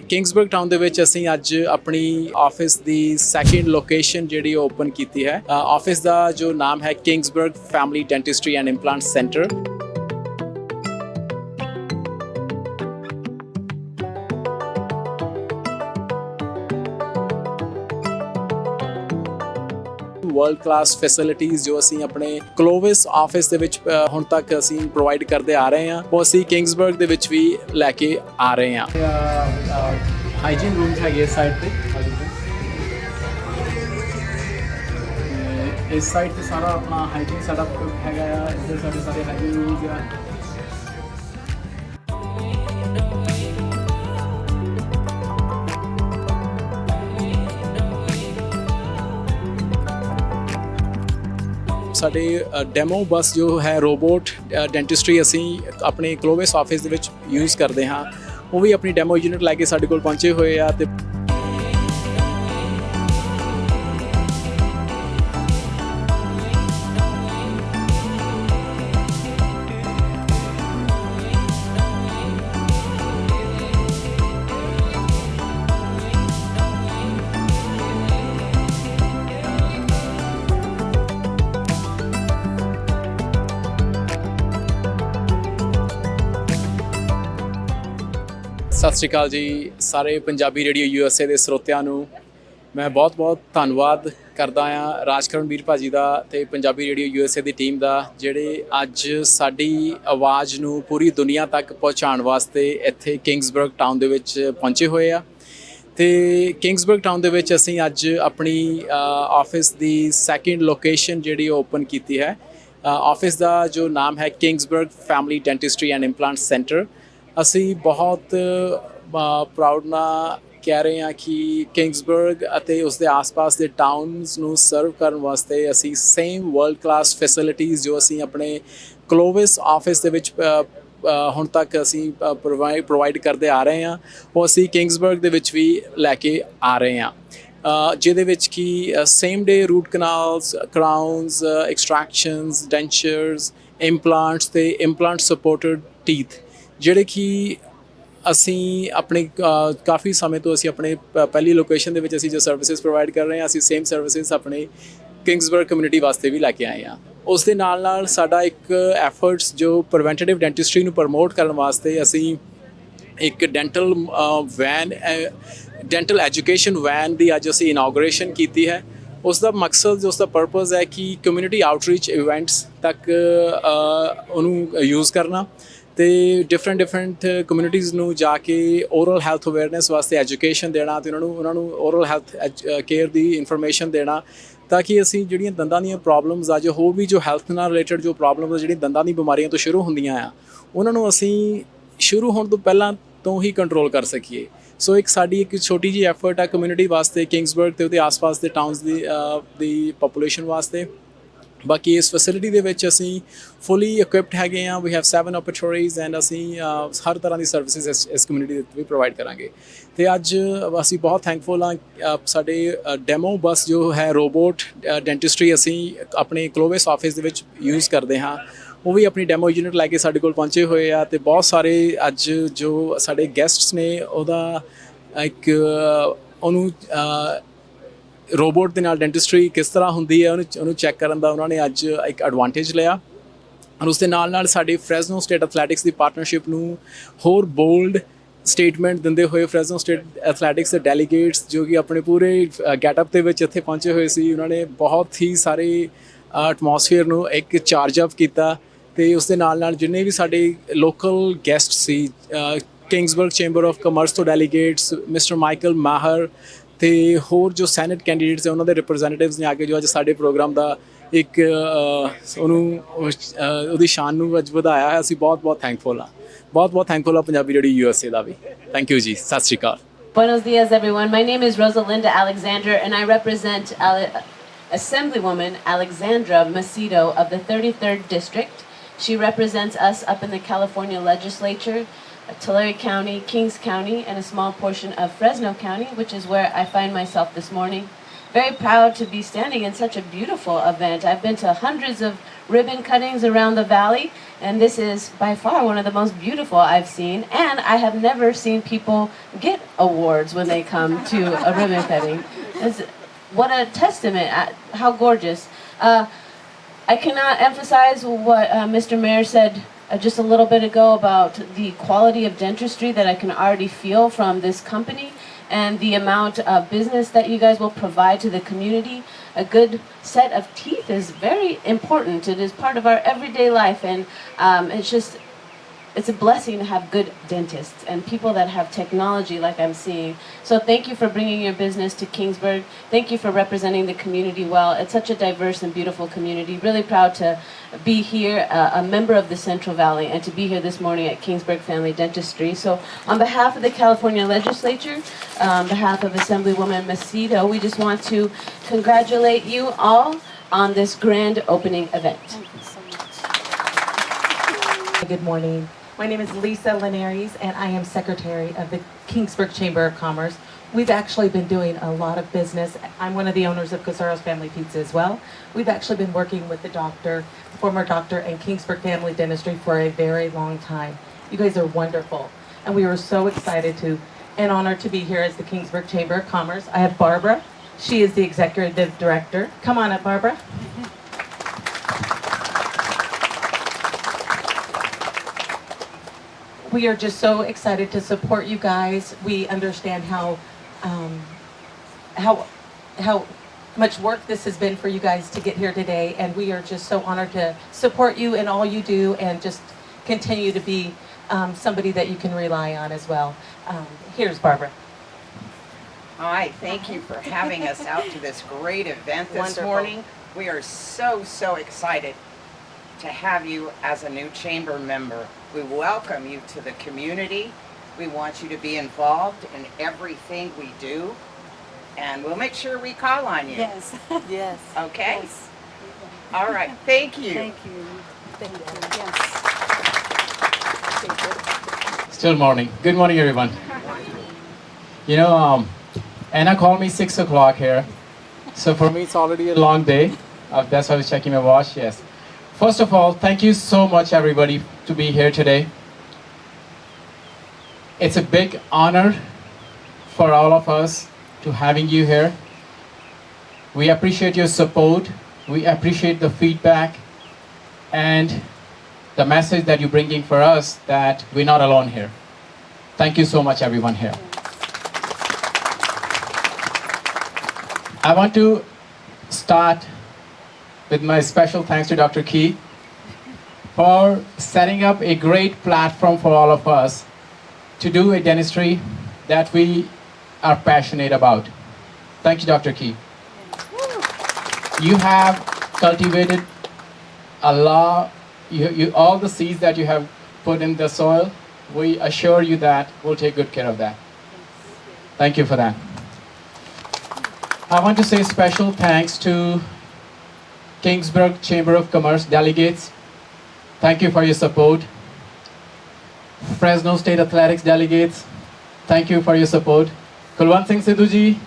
ਕਿੰਗਸਬਰਗ town ਦੇ ਵਿੱਚ ਅਸੀਂ ਅੱਜ ਆਪਣੀ ਆਫਿਸ ਦੀ ਸੈਕਿੰਡ ਲੋਕੇਸ਼ਨ ਜਿਹੜੀ ਓਪਨ ਕੀਤੀ ਹੈ। ਆਫਿਸ ਦਾ ਜੋ ਨਾਮ ਹੈ Kingsburg family dentistry and implant centre. World class facilities जो असी अपने क्लोविस ऑफिस दे विच हुण तक असी प्रोवाइड करते आ रहे हैं, वो असी किंग्सबर्ग दे विच भी लैके आ रहे हैं। हाइजीन रूम्स है इस साइड पे, इस साइड पे सारा अपना हाइजीन सैटअप हैगा आ। इधर सारे हाइजीन रूम्स आ। ਸਾਡੇ ਡੈਮੋ ਬੱਸ ਜੋ ਹੈ ਰੋਬੋਟ ਡੈਂਟਿਸਟਰੀ ਅਸੀਂ ਆਪਣੇ ਕਲੋਵਿਸ ਆਫਿਸ ਦੇ ਵਿੱਚ ਯੂਜ਼ ਕਰਦੇ ਹਾਂ, ਉਹ ਵੀ ਆਪਣੀ ਡੈਮੋ ਯੂਨਿਟ ਲੈ ਕੇ ਸਾਡੇ ਕੋਲ ਪਹੁੰਚੇ ਹੋਏ ਆ। ਤੇ ਸਤਿ ਸ਼੍ਰੀ ਅਕਾਲ ਜੀ ਸਾਰੇ ਪੰਜਾਬੀ ਰੇਡੀਓ USA ਦੇ ਸਰੋਤਿਆਂ ਨੂੰ ਮੈਂ ਬਹੁਤ ਧੰਨਵਾਦ ਕਰਦਾ ਹਾਂ ਰਾਜਕਰਨ ਭਾਜੀ ਦਾ ਤੇ ਪੰਜਾਬੀ ਰੇਡੀਓ USA ਦੀ ਟੀਮ ਦਾ, ਜਿਹੜੇ ਅੱਜ ਸਾਡੀ ਆਵਾਜ਼ ਨੂੰ ਪੂਰੀ ਦੁਨੀਆ ਤੱਕ ਪਹੁੰਚਾਉਣ ਵਾਸਤੇ ਇੱਥੇ ਕਿੰਗਸਬਰਗ ਟਾਊਨ ਦੇ ਵਿੱਚ ਪਹੁੰਚੇ ਹੋਏ ਆ। ਤੇ ਕਿੰਗਸਬਰਗ ਟਾਊਨ ਦੇ ਵਿੱਚ ਅਸੀਂ ਅੱਜ ਆਪਣੀ ਆਫਿਸ ਦੀ ਸੈਕਿੰਡ ਲੋਕੇਸ਼ਨ ਜਿਹੜੀ ਓਪਨ ਕੀਤੀ ਹੈ। ਆਫਿਸ ਦਾ ਜੋ ਨਾਮ ਹੈ Kingsburg family dentistry and implant centre. ਅਸੀਂ ਬਹੁਤ ਪ੍ਰਾਊਡ ਨਾਲ ਕਹਿ ਰਹੇ ਹਾਂ ਕਿ ਕਿੰਗਸਬਰਗ ਅਤੇ ਉਸਦੇ ਆਸ-ਪਾਸ ਦੇ ਟਾਊਨਸ ਨੂੰ ਸਰਵ ਕਰਨ ਵਾਸਤੇ ਅਸੀਂ ਸੇਮ ਵਰਲਡ ਕਲਾਸ ਫੈਸਿਲਿਟੀਜ਼ ਜੋ ਅਸੀਂ ਆਪਣੇ ਕਲੋਵਿਸ ਆਫਿਸ ਦੇ ਵਿੱਚ ਹੁਣ ਤੱਕ ਅਸੀਂ ਪ੍ਰੋਵਾਈਡ ਕਰਦੇ ਆ ਰਹੇ ਹਾਂ, ਉਹ ਅਸੀਂ ਕਿੰਗਸਬਰਗ ਦੇ ਵਿੱਚ ਵੀ ਲੈ ਕੇ ਆ ਰਹੇ ਹਾਂ, ਜਿਹਦੇ ਵਿੱਚ ਕਿ ਸੇਮ ਡੇ ਰੂਟ ਕਨਾਲਸ, ਕਰਾਊਨਸ, ਐਕਸਟ੍ਰੈਕਸ਼ਨਸ, ਡੈਂਚਰਸ, ਇੰਪਲਾਂਟਸ ਤੇ ਇੰਪਲਾਂਟ ਸਪੋਰਟਡ ਟੀਥ, ਜਿਹੜੇ ਕਿ ਅਸੀਂ ਆਪਣੇ ਕਾਫੀ ਸਮੇਂ ਤੋਂ ਅਸੀਂ ਆਪਣੇ ਪਹਿਲੀ ਲੋਕੇਸ਼ਨ ਦੇ ਵਿੱਚ ਅਸੀਂ ਜੋ ਸਰਵਿਸਿਜ਼ ਪ੍ਰੋਵਾਈਡ ਕਰ ਰਹੇ ਹਾਂ, ਅਸੀਂ ਸੇਮ ਸਰਵਿਸਿਜ਼ ਆਪਣੇ ਕਿੰਗਸਬਰਗ ਕਮਿਊਨਿਟੀ ਵਾਸਤੇ ਵੀ ਲੈ ਕੇ ਆਏ ਹਾਂ। ਉਸ ਦੇ ਨਾਲ ਸਾਡਾ ਇੱਕ ਐਫਰਟਸ ਜੋ ਪ੍ਰੀਵੈਂਟਿਵ ਡੈਂਟਿਸਟਰੀ ਨੂੰ ਪ੍ਰਮੋਟ ਕਰਨ ਵਾਸਤੇ ਅਸੀਂ ਇੱਕ ਡੈਂਟਲ ਐਜੂਕੇਸ਼ਨ ਵੈਨ ਦੀ ਅੱਜ ਅਸੀਂ ਇਨੋਗਰੇਸ਼ਨ ਕੀਤੀ ਹੈ। ਉਸ ਦਾ ਮਕਸਦ, ਉਸ ਦਾ ਪਰਪਸ ਹੈ ਕਿ ਕਮਿਊਨਿਟੀ ਆਊਟਰੀਚ ਇਵੈਂਟਸ ਤੱਕ ਉਹਨੂੰ ਯੂਜ਼ ਕਰਨਾ ਤੇ ਡਿਫਰੈਂਟ ਕਮਿਊਨਿਟੀਜ਼ ਨੂੰ ਜਾ ਕੇ ਓਰਲ ਹੈਲਥ ਅਵੇਅਰਨੈਸ ਵਾਸਤੇ ਐਜੂਕੇਸ਼ਨ ਦੇਣਾ ਤੇ ਉਹਨਾਂ ਨੂੰ ਓਰਲ ਹੈਲਥ ਕੇਅਰ ਦੀ ਇਨਫੋਰਮੇਸ਼ਨ ਦੇਣਾ, ਤਾਂ ਕਿ ਅਸੀਂ ਜਿਹੜੀਆਂ ਦੰਦਾਂ ਦੀਆਂ ਪ੍ਰੋਬਲਮਸ ਆ, ਜੋ ਹੋਰ ਵੀ ਜੋ ਹੈਲਥ ਨਾਲ ਰਿਲੇਟਡ ਜੋ ਪ੍ਰੋਬਲਮਸ ਜਿਹੜੀਆਂ ਦੰਦਾਂ ਦੀ ਬਿਮਾਰੀਆਂ ਤੋਂ ਸ਼ੁਰੂ ਹੁੰਦੀਆਂ ਆ, ਉਹਨਾਂ ਨੂੰ ਅਸੀਂ ਸ਼ੁਰੂ ਹੋਣ ਤੋਂ ਪਹਿਲਾਂ ਤੋਂ ਹੀ ਕੰਟਰੋਲ ਕਰ ਸਕੀਏ। ਸੋ ਇੱਕ ਸਾਡੀ ਇੱਕ ਛੋਟੀ ਜਿਹੀ ਐਫਰਟ ਆ ਕਮਿਊਨਿਟੀ ਵਾਸਤੇ, ਕਿੰਗਸਬਰਗ ਤੇ ਉਹਦੇ ਆਸ-ਪਾਸ ਦੇ ਟਾਊਨਸ ਦੀ ਪਾਪੂਲੇਸ਼ਨ ਵਾਸਤੇ। ਬਾਕੀ ਇਸ ਫੈਸਿਲਿਟੀ ਦੇ ਵਿੱਚ ਅਸੀਂ ਫੁੱਲੀ ਇਕੁਇਪਡ ਹੈਗੇ ਹਾਂ। ਵੀ ਹੈਵ 7 ਆਪਰੇਟਰੀਜ਼ ਐਂਡ ਅਸੀਂ ਹਰ ਤਰ੍ਹਾਂ ਦੀ ਸਰਵਿਸਿਜ਼ ਇਸ ਕਮਿਊਨਿਟੀ ਦੇ ਵੀ ਪ੍ਰੋਵਾਈਡ ਕਰਾਂਗੇ। ਅਤੇ ਅੱਜ ਅਸੀਂ ਬਹੁਤ ਥੈਂਕਫੁਲ ਹਾਂ, ਸਾਡੇ ਡੈਮੋ ਬੱਸ ਜੋ ਹੈ ਰੋਬੋਟ ਡੈਂਟਿਸਟਰੀ ਅਸੀਂ ਆਪਣੇ ਕਲੋਵਿਸ ਆਫਿਸ ਦੇ ਵਿੱਚ ਯੂਜ਼ ਕਰਦੇ ਹਾਂ, ਉਹ ਵੀ ਆਪਣੀ ਡੈਮੋ ਯੂਨਿਟ ਲੈ ਕੇ ਸਾਡੇ ਕੋਲ ਪਹੁੰਚੇ ਹੋਏ ਆ। ਅਤੇ ਬਹੁਤ ਸਾਰੇ ਅੱਜ ਜੋ ਸਾਡੇ ਗੈਸਟਸ ਨੇ ਉਹਦਾ ਇੱਕ ਉਹਨੂੰ ਰੋਬੋਟ ਦੇ ਨਾਲ ਡੈਂਟਿਸਟਰੀ ਕਿਸ ਤਰ੍ਹਾਂ ਹੁੰਦੀ ਹੈ ਉਹਨੂੰ ਚੈੱਕ ਕਰਨ ਦਾ ਉਹਨਾਂ ਨੇ ਅੱਜ ਇੱਕ ਐਡਵਾਂਟੇਜ ਲਿਆ। ਔਰ ਉਸ ਦੇ ਨਾਲ ਸਾਡੇ ਫਰੈਜ਼ਨੋ ਸਟੇਟ ਐਥਲੈਟਿਕਸ ਦੀ ਪਾਰਟਨਰਸ਼ਿਪ ਨੂੰ ਹੋਰ ਬੋਲਡ ਸਟੇਟਮੈਂਟ ਦਿੰਦੇ ਹੋਏ ਫਰੈਜ਼ਨੋ ਸਟੇਟ ਐਥਲੈਟਿਕਸ ਦੇ ਡੈਲੀਗੇਟਸ ਜੋ ਕਿ ਆਪਣੇ ਪੂਰੇ ਗੈਟਅਪ ਦੇ ਵਿੱਚ ਇੱਥੇ ਪਹੁੰਚੇ ਹੋਏ ਸੀ, ਉਹਨਾਂ ਨੇ ਬਹੁਤ ਹੀ ਸਾਰੇ ਐਟਮੋਸਫੀਅਰ ਨੂੰ ਇੱਕ ਚਾਰਜ ਅਪ ਕੀਤਾ। ਅਤੇ ਉਸ ਦੇ ਨਾਲ ਜਿੰਨੇ ਵੀ ਸਾਡੇ ਲੋਕਲ ਗੈਸਟ ਸੀ, ਕਿੰਗਸਬਰਗ ਚੈਂਬਰ ਆਫ ਕਮਰਸ ਤੋਂ ਡੈਲੀਗੇਟਸ ਮਿਸਟਰ ਮਾਈਕਲ ਮਾਹਰ ਅਤੇ ਹੋਰ ਜੋ ਸੈਨੇਟ ਕੈਂਡੀਡੇਟਸ ਹੈ ਉਹਨਾਂ ਦੇ ਰਿਪਰੈਜ਼ੈਂਟੇਟਿਵਸ ਨੇ ਆ ਕੇ ਜੋ ਅੱਜ ਸਾਡੇ ਪ੍ਰੋਗਰਾਮ ਦਾ ਇੱਕ ਉਹਦੀ ਸ਼ਾਨ ਨੂੰ ਅੱਜ ਵਧਾਇਆ ਹੈ। ਅਸੀਂ ਬਹੁਤ ਥੈਂਕਫੁਲ ਹਾਂ, ਬਹੁਤ ਥੈਂਕਫੁਲ ਹਾਂ ਪੰਜਾਬੀ ਰੇਡੀਓ USA ਦਾ ਵੀ। ਥੈਂਕ ਯੂ ਜੀ, ਸਤਿ ਸ਼੍ਰੀ ਅਕਾਲ। Buenos dias, everyone. My name is Rosalinda Alexander, and I represent Assemblywoman Alexandra Macedo of the 33rd District. She represents us up in the California legislature, Tulare County, Kings County, and a small portion of Fresno County, which is where I find myself this morning. very proud to be standing in such a beautiful event. I've been to hundreds of ribbon cuttings around the valley, and this is by far one of the most beautiful I've seen. And I have never seen people get awards when they come to a ribbon cutting. What a testament, how gorgeous. I cannot emphasize what Mr. Mayor said just a little bit ago about the quality of dentistry that I can already feel from this company and the amount of business that you guys will provide to the community. A good set of teeth is very important. It is part of our everyday life, and it's a blessing to have good dentists and people that have technology like I'm seeing. So thank you for bringing your business to Kingsburg. Thank you for representing the community well. It's such a diverse and beautiful community. Really proud to be here, a member of the Central Valley, and to be here this morning at Kingsburg Family Dentistry. So on behalf of the California Legislature, on behalf of Assemblywoman Macedo, we just want to congratulate you all on this grand opening event. Thank you so much. Good morning. My name is Lisa Linares, and I am Secretary of the Kingsburg Chamber of Commerce. We've actually been doing a lot of business. I'm one of the owners of Casaro's Family Pizza as well. We've actually been working with the former doctor, and Kingsburg Family Dentistry for a very long time. You guys are wonderful, and we were so excited and honored to be here as the Kingsburg Chamber of Commerce. I have Barbara. She is the Executive Director. Come on up, Barbara. We are just so excited to support you guys. We understand how much work this has been for you guys to get here today, and we are just so honored to support you in all you do and just continue to be somebody that you can rely on as well. Here's Barbara. Hi, thank you for having us out to this great event this Wonderful. morning. We are so excited to have you as a new chamber member. We welcome you to the community. We want you to be involved in everything we do, and we'll make sure we call on you. Yes. Yes. Okay? Yes. All right, thank you. Thank you. Thank you. Yes. Still morning. Good morning, everyone. You know, Anna called me 6 o'clock here. So for me, it's already a long day. That's why I was checking my watch, yes. First of all, thank you so much, everybody, to be here today. It's a big honor for all of us to having you here. We appreciate your support. We appreciate the feedback and the message that you're bringing for us that we're not alone here. Thank you so much, everyone here. I want to start with my special thanks to Dr. Key for setting up a great platform for all of us to do a dentistry that we are passionate about. Thank you, Dr. Key. You have cultivated a lot, all the seeds that you have put in the soil, we assure you that we'll take good care of that. Thank you for that. I want to say special thanks to Kingsburg Chamber of Commerce delegates. Thank you for your support. Fresno State Athletics delegates, thank you for your support. Kulwant Singh Sidhu ji,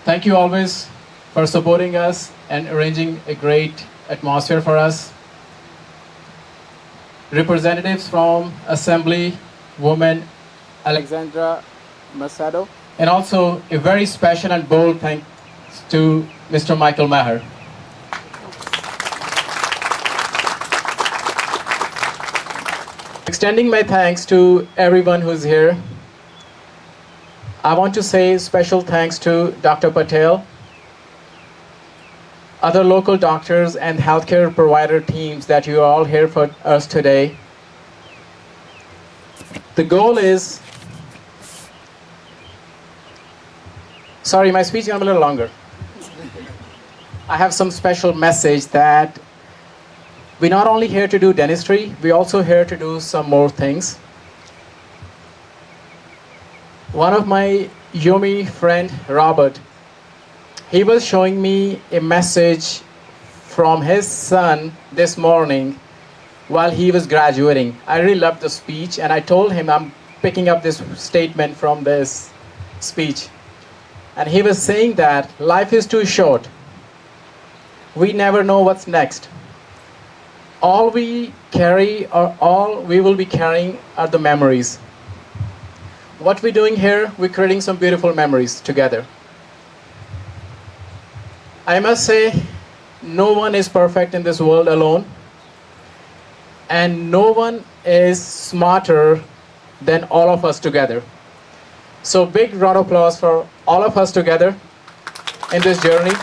thank you always for supporting us and arranging a great atmosphere for us. Representatives from Assemblywoman Alexandra Macedo, and also a very special and bold thanks to Mr. Michael Maher. Extending my thanks to everyone who's here. I want to say special thanks to Dr. Patel, other local doctors and healthcare provider teams that you are all here for us today. The goal is, sorry, my speech is a little longer. I have some special message that we're not only here to do dentistry, we're also here to do some more things. One of my Yomi friend, Robert, he was showing me a message from his son this morning while he was graduating. I really loved the speech, and I told him I'm picking up this statement from this speech. And he was saying that life is too short. We never know what's next. All we carry or all we will be carrying are the memories. What we're doing here, we're creating some beautiful memories together. I must say, no one is perfect in this world alone, and no one is smarter than all of us together. So big round of applause for all of us together in this journey.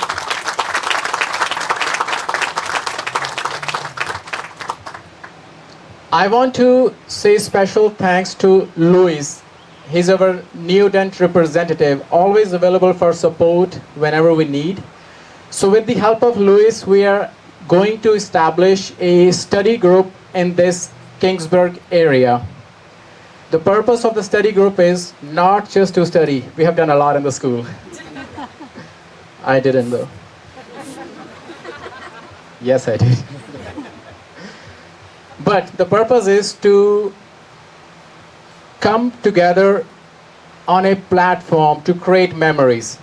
I want to say special thanks to Louis. He's our new dent representative, always available for support whenever we need. So with the help of Louis, we are going to establish a study group in this Kingsburg area. The purpose of the study group is not just to study. We have done a lot in the school. I didn't though. Yes, I did. But the purpose is to come together on a platform to create memories,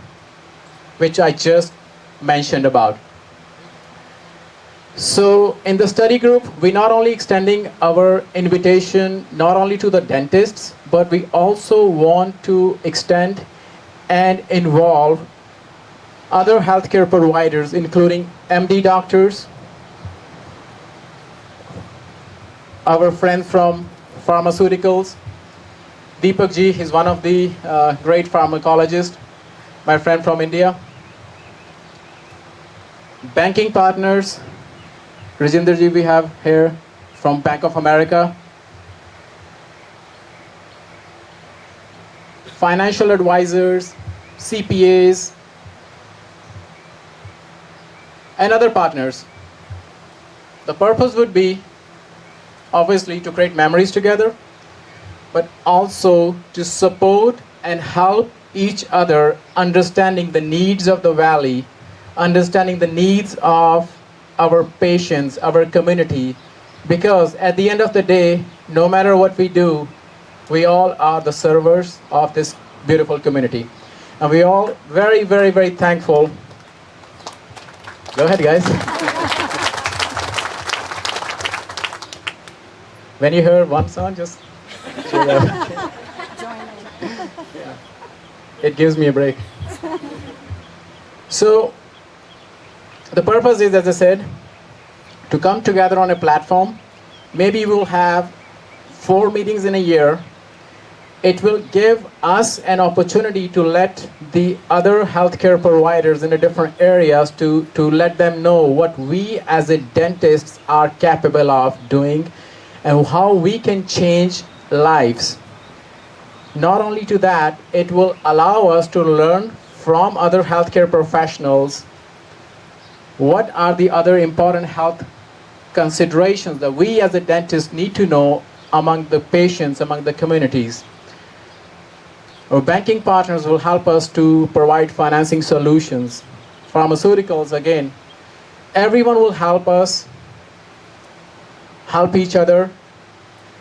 which I just mentioned about. So in the study group, we're not only extending our invitation not only to the dentists, but we also want to extend and involve other healthcare providers, including MD doctors, our friend from pharmaceuticals, Deepak ji, he's one of the great pharmacologists, my friend from India. Banking partners, Rajinder ji we have here from Bank of America. Financial advisors, CPAs, and other partners. The purpose would be obviously to create memories together, but also to support and help each other understanding the needs of the valley, understanding the needs of our patients, our community, because at the end of the day, no matter what we do, we all are the servers of this beautiful community. And we all very, very, very thankful. Go ahead, guys. When you hear one song, just chill out. It gives me a break. So the purpose is, as I said, to come together on a platform. Maybe we'll have 4 meetings in a year. It will give us an opportunity to let the other healthcare providers in the different areas to let them know what we as a dentists are capable of doing and how we can change lives. Not only to that, it will allow us to learn from other healthcare professionals what are the other important health considerations that we as a dentist need to know among the patients, among the communities. Our banking partners will help us to provide financing solutions. Pharmaceuticals, again, everyone will help us help each other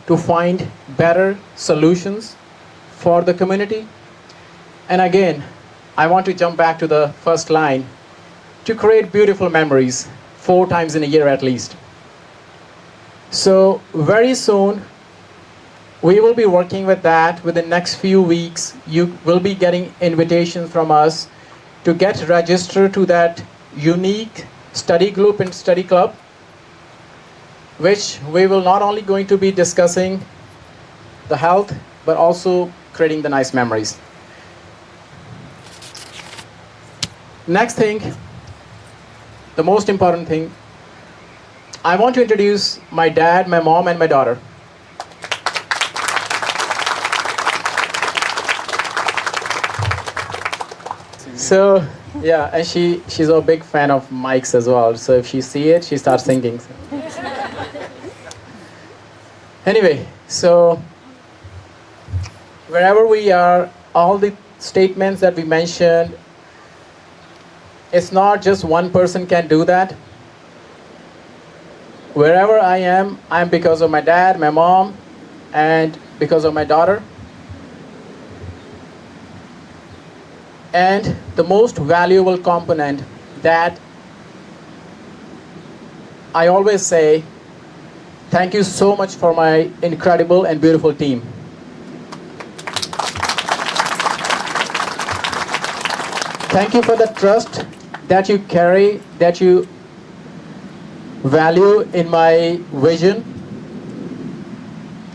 to find better solutions for the community. And again, I want to jump back to the first line, to create beautiful memories 4 times in a year at least. So very soon, we will be working with that. Within the next few weeks, you will be getting invitations from us to get registered to that unique study group and study club, which we will not only going to be discussing the health, but also creating the nice memories. Next thing, the most important thing, I want to introduce my dad, my mom, and my daughter. So, yeah, and she's a big fan of mics as well. So if she sees it, she starts singing. Anyway, so wherever we are, all the statements that we mentioned, it's not just one person can do that. Wherever I am, I'm because of my dad, my mom, and because of my daughter. And the most valuable component that I always say, thank you so much for my incredible and beautiful team. Thank you for the trust that you carry, that you value in my vision.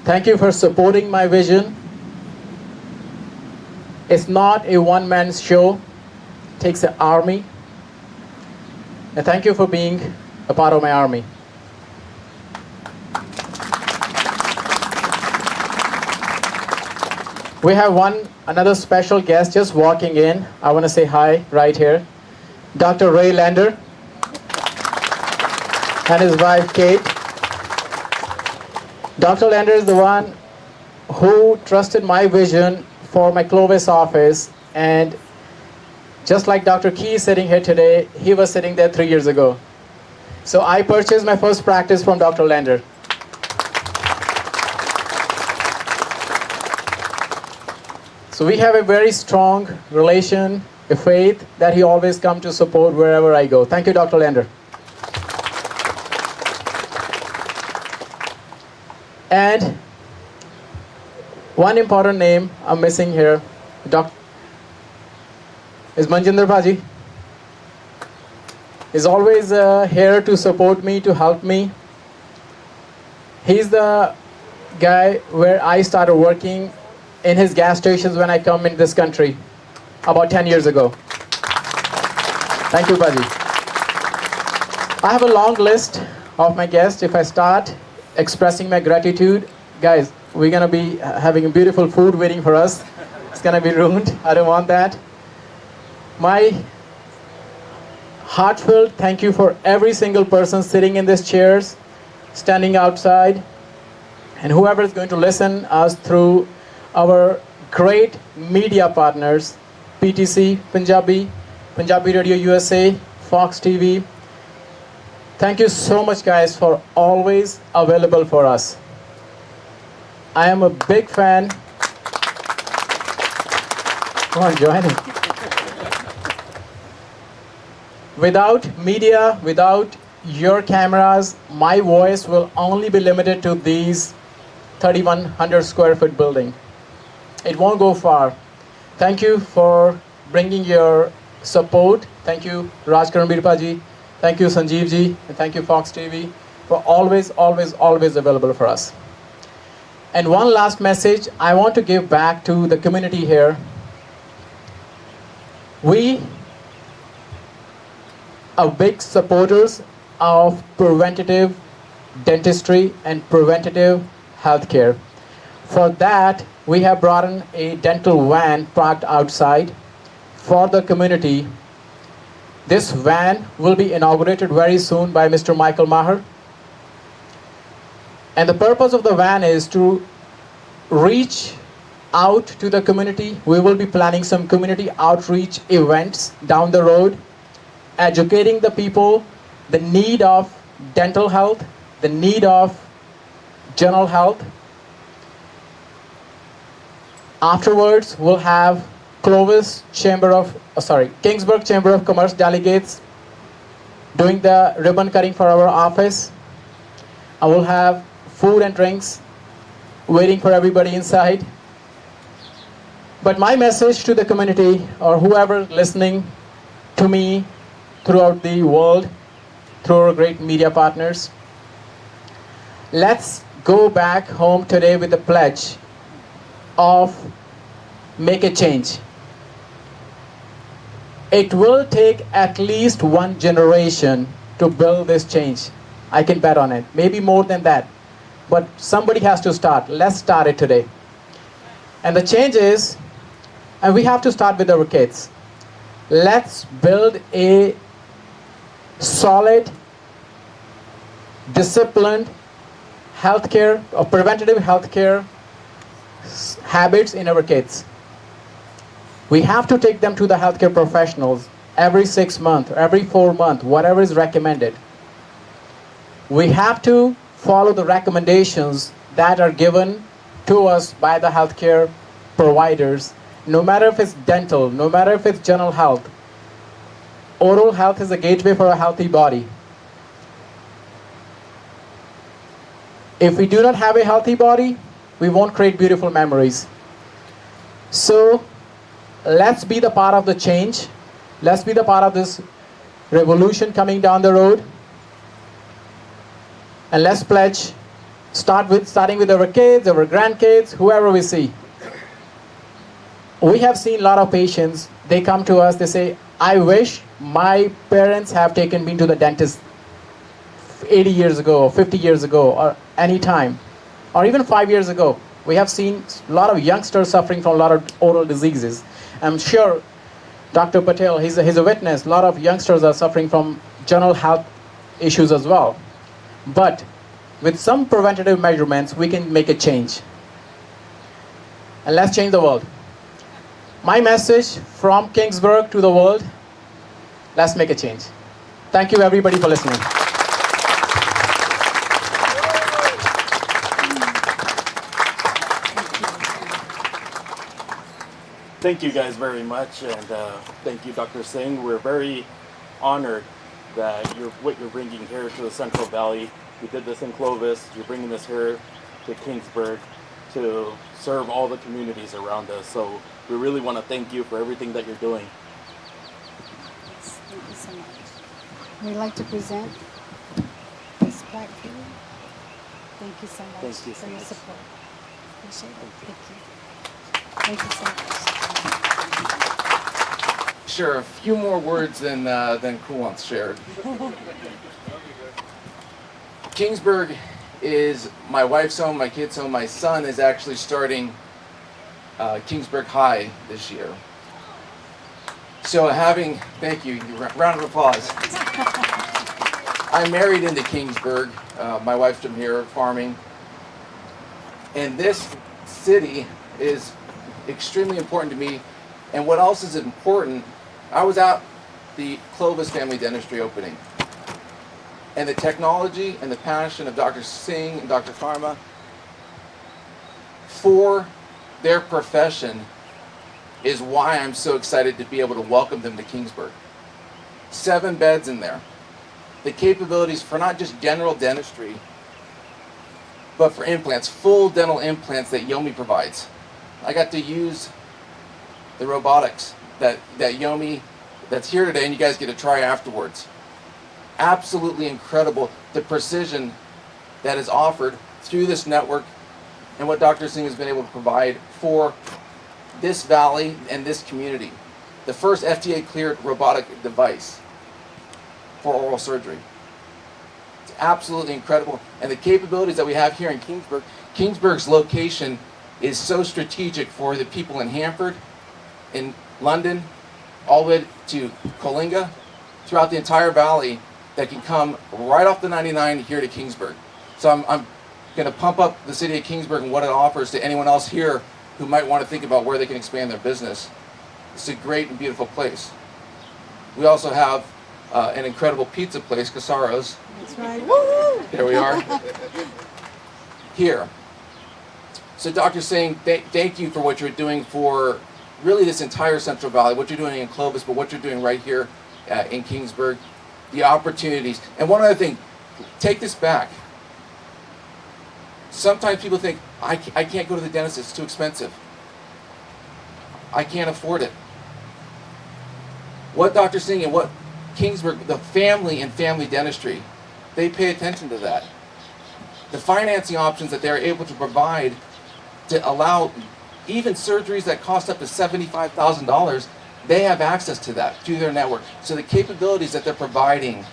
Thank you for supporting my vision. It's not a one-man show. It takes an army. And thank you for being a part of my army. We have another special guest just walking in. I want to say hi right here. Dr. Ray Lander and his wife Kate. Dr. Lander is the one who trusted my vision for my Clovis office, and just like Dr. Key is sitting here today, he was sitting there 3 years ago. So I purchased my first practice from Dr. Lander. So we have a very strong relation, a faith that he always comes to support wherever I go. Thank you, Dr. Lander. And one important name I'm missing here is Manjinder Bhaji. He's always here to support me, to help me. He's the guy where I started working in his gas stations when I come in this country about 10 years ago. Thank you, Bhaji. I have a long list of my guests. If I start expressing my gratitude, guys, we're gonna be having beautiful food waiting for us. It's gonna be ruined. I don't want that. My heartfelt thank you for every single person sitting in these chairs, standing outside, and whoever is going to listen us through our great media partners, PTC, Punjabi Radio USA, Fox TV. Thank you so much, guys, for always available for us. I am a big fan. Come on, join in. Without media, without your cameras, my voice will only be limited to these 3,100 square foot building. It won't go far. Thank you for bringing your support. Thank you, Raj Karambir ji. Thank you, Sanjeev ji. And thank you, Fox TV, for always available for us. And one last message I want to give back to the community here. We are big supporters of preventative dentistry and preventative healthcare. For that, we have brought in a dental van parked outside for the community. This van will be inaugurated very soon by Mr. Michael Maher. And the purpose of the van is to reach out to the community. We will be planning some community outreach events down the road, educating the people the need of dental health, the need of general health. Afterwards, we'll have Kingsburg Chamber of Commerce delegates doing the ribbon cutting for our office. I will have food and drinks waiting for everybody inside. But my message to the community, or whoever listening to me throughout the world, through our great media partners, let's go back home today with the pledge of make a change. It will take at least one generation to build this change. I can bet on it. Maybe more than that. But somebody has to start. Let's start it today. And the change is, and we have to start with our kids. Let's build a solid, disciplined healthcare or preventative healthcare habits in our kids. We have to take them to the healthcare professionals every 6 months, every 4 months, whatever is recommended. We have to follow the recommendations that are given to us by the healthcare providers No matter if it's dental, no matter if it's general health, oral health is a gateway for a healthy body. If we do not have a healthy body, we won't create beautiful memories. So let's be the part of the change. Let's be the part of this revolution coming down the road. And let's pledge, starting with our kids, our grandkids, whoever we see. We have seen a lot of patients, they come to us, they say, I wish my parents have taken me to the dentist 80 years ago, or 50 years ago, or any time, or even 5 years ago. We have seen a lot of youngsters suffering from a lot of oral diseases. I'm sure Dr. Patel, he's a witness. A lot of youngsters are suffering from general health issues as well. But with some preventative measurements, we can make a change. And let's change the world. My message from Kingsburg to the world, let's make a change. Thank you everybody for listening. Thank you guys very much, and thank you, Dr. Singh. We're very honored that what you're bringing here to the Central Valley. We did this in Clovis. You're bringing this here to Kingsburg to serve all the communities around us. So we really want to thank you for everything that you're doing. Yes, thank you so much. We'd like to present this plaque for you. Thank you so much Thank you so for your much. support. Appreciate it. Thank you. Thank you so much. Sure, a few more words than Kuwant shared. Kingsburg is my wife's home, my kid's home. My son is actually starting Kingsburg High this year. So thank you, round of applause. I married into Kingsburg. My wife's from here, farming. And this city is extremely important to me. And what else is important, I was at the Clovis Family Dentistry opening. And the technology and the passion of Dr. Singh and Dr. Karma for their profession is why I'm so excited to be able to welcome them to Kingsburg. 7 beds in there. The capabilities for not just general dentistry, but for implants, full dental implants that Yomi provides. I got to use the robotics that Yomi, that's here today, and you guys get to try afterwards. Absolutely incredible, the precision that is offered through this network and what Dr. Singh has been able to provide for this valley and this community. The first FDA cleared robotic device for oral surgery. It's absolutely incredible. And the capabilities that we have here in Kingsburg, Kingsburg's location is so strategic for the people in Hanford, in London, all the way to Coalinga, throughout the entire valley, that can come right off the 99 here to Kingsburg. So I'm going to pump up the city of Kingsburg and what it offers to anyone else here who might want to think about where they can expand their business. It's a great and beautiful place. We also have an incredible pizza place, Casaro's. That's right. Woo! There we are. Here. So Dr. Singh, thank you for what you're doing for really this entire Central Valley, what you're doing in Clovis, but what you're doing right here in Kingsburg, the opportunities. And one other thing, take this back. Sometimes people think, I can't go to the dentist, it's too expensive. I can't afford it. What Dr. Singh and what Kingsburg, the family and family dentistry, they pay attention to that. The financing options that they're able to provide to allow even surgeries that cost up to $75,000, they have access to that through their network. So the capabilities that they're providing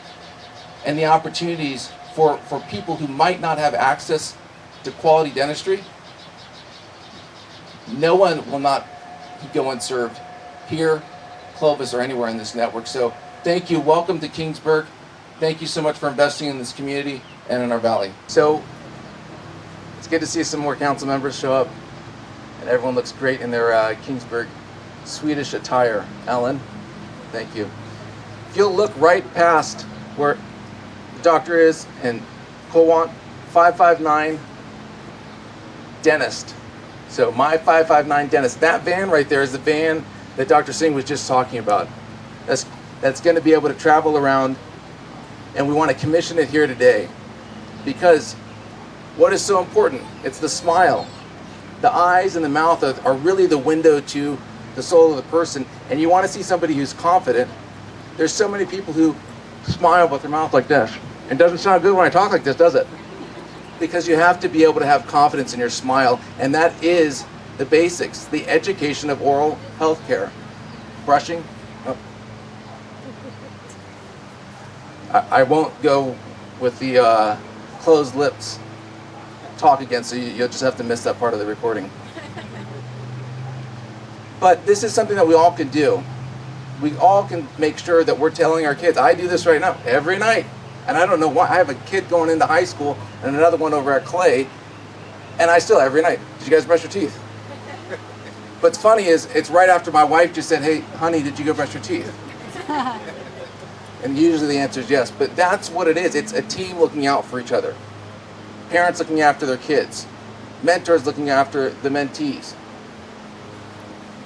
and the opportunities for people who might not have access to quality dentistry, no one will not go unserved here, Clovis, or anywhere in this network. So thank you. Welcome to Kingsburg. Thank you so much for investing in this community and in our valley. So it's good to see some more council members show up, and everyone looks great in their Kingsburg Swedish attire. Ellen, thank you. If you'll look right past where the doctor is and Kowant, 559 dentist. So my 559 dentist, that van right there is the van that Dr. Singh was just talking about. That's going to be able to travel around, and we want to commission it here today. Because what is so important? It's the smile. The eyes and the mouth are really the window to the soul of the person, and you want to see somebody who's confident. There's so many people who smile with their mouth like this. It doesn't sound good when I talk like this, does it? Because you have to be able to have confidence in your smile, and that is the basics, the education of oral health care. Brushing. Oh. I won't go with the closed lips talk again, so you'll just have to miss that part of the recording. But this is something that we all can do. We all can make sure that we're telling our kids. I do this right now, every night. And I don't know why. I have a kid going into high school and another one over at Clay, and I still, every night, did you guys brush your teeth? What's funny is, it's right after my wife just said, hey, honey, did you go brush your teeth? And usually the answer is yes, but that's what it is. It's a team looking out for each other. Parents looking after their kids. Mentors looking after the mentees.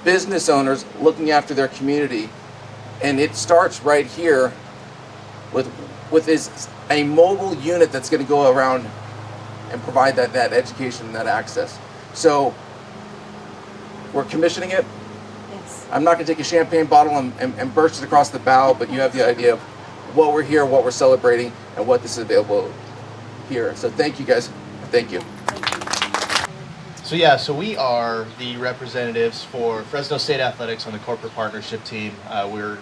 Business owners looking after their community. And it starts right here with a mobile unit that's going to go around and provide that education and that access. So we're commissioning it. Yes. I'm not going to take a champagne bottle and burst it across the bow, but you have the idea of what we're here, what we're celebrating, and what this is available here. So thank you guys. Thank you. So yeah, so we are the representatives for Fresno State Athletics on the corporate partnership team. We're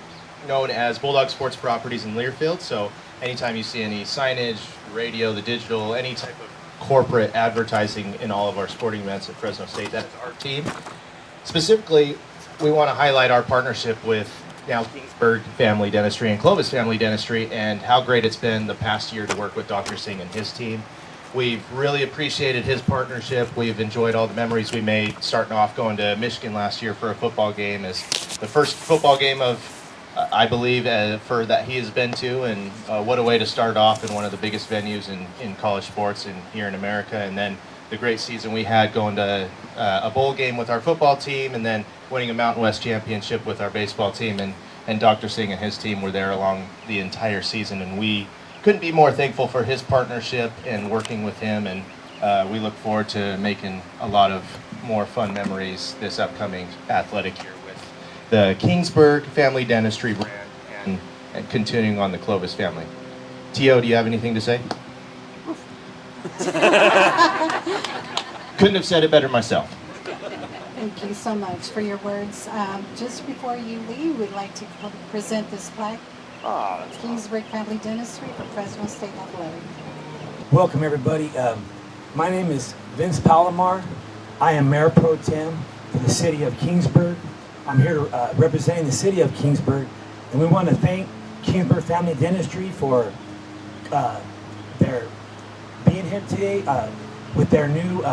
known as Bulldog Sports Properties in Learfield. So anytime you see any signage, radio, the digital, any type of corporate advertising in all of our sporting events at Fresno State, that is our team. Specifically, we want to highlight our partnership with now Kingsburg Family Dentistry and Clovis Family Dentistry, and how great it's been the past year to work with Dr. Singh and his team. We've really appreciated his partnership. We've enjoyed all the memories we made, starting off going to Michigan last year for a football game, as the first football game of, I believe, for that he has been to, and what a way to start off in one of the biggest venues in college sports and here in America. And then the great season we had going to a bowl game with our football team, and then winning a Mountain West championship with our baseball team, and Dr. Singh and his team were there along the entire season, and we couldn't be more thankful for his partnership and working with him, and we look forward to making a lot of more fun memories this upcoming athletic year with the Kingsburg Family Dentistry brand and continuing on the Clovis family. T.O., do you have anything to say? Couldn't have said it better myself. Thank you so much for your words. Just before you leave, we'd like to present this plaque. Kingsburg Family Dentistry for Fresno State Athletic. Welcome everybody. My name is Vince Palomar. I am Mayor Pro Tem for the city of Kingsburg. I'm here representing the city of Kingsburg, and we want to thank Kingsburg Family Dentistry for their being here today with their new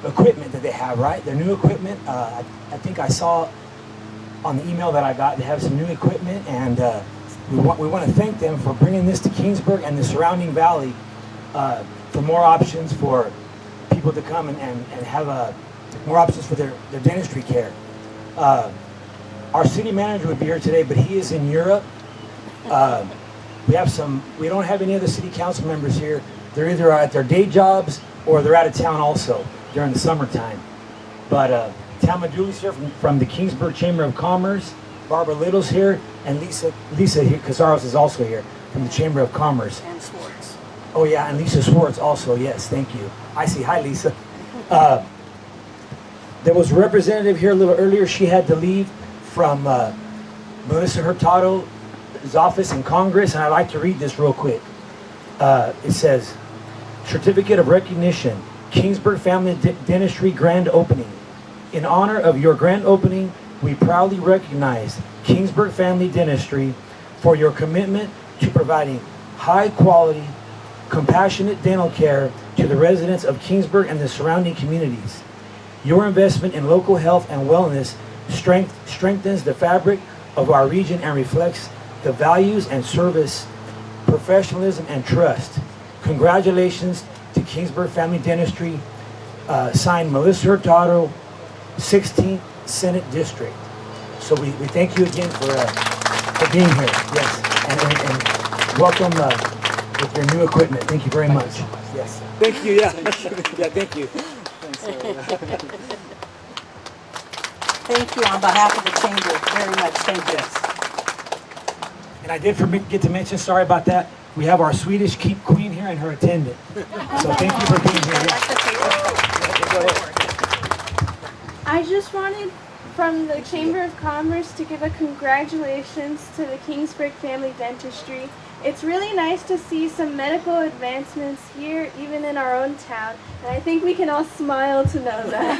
equipment that they have, right? Their new equipment. I think I saw on the email that I got, they have some new equipment, and we want to thank them for bringing this to Kingsburg and the surrounding valley for more options for people to come and have more options for their dentistry care. Our city manager would be here today, but he is in Europe. We don't have any other city council members here. They're either at their day jobs or they're out of town also during the summertime. But Tama Dooley's here from the Kingsburg Chamber of Commerce. Barbara Little's here, and Lisa Casaros is also here from the Chamber of Commerce. And Swartz. Oh yeah, and Lisa Swartz also, yes, thank you. I see, hi Lisa. There was a representative here a little earlier. She had to leave from Melissa Hurtado's office in Congress, and I'd like to read this real quick. It says, Certificate of Recognition, Kingsburg Family Dentistry Grand Opening. In honor of your grand opening, we proudly recognize Kingsburg Family Dentistry for your commitment to providing high quality, compassionate dental care to the residents of Kingsburg and the surrounding communities. Your investment in local health and wellness strengthens the fabric of our region and reflects the values and service, professionalism and trust. Congratulations to Kingsburg Family Dentistry, signed Melissa Hurtado, 16th Senate District. So we thank you again for being here. Yes, and welcome with your new equipment. Thank you very much. Yes. Thank you. Yeah. Yeah. Thank you. Thank you on behalf of the chamber very much. Thank you. And I did forget to mention, sorry about that, we have our Swedish keep queen here and her attendant. So thank you for being here. I just wanted from the Chamber of Commerce to give a congratulations to the Kingsburg Family Dentistry. It's really nice to see some medical advancements here, even in our own town, and I think we can all smile to know that.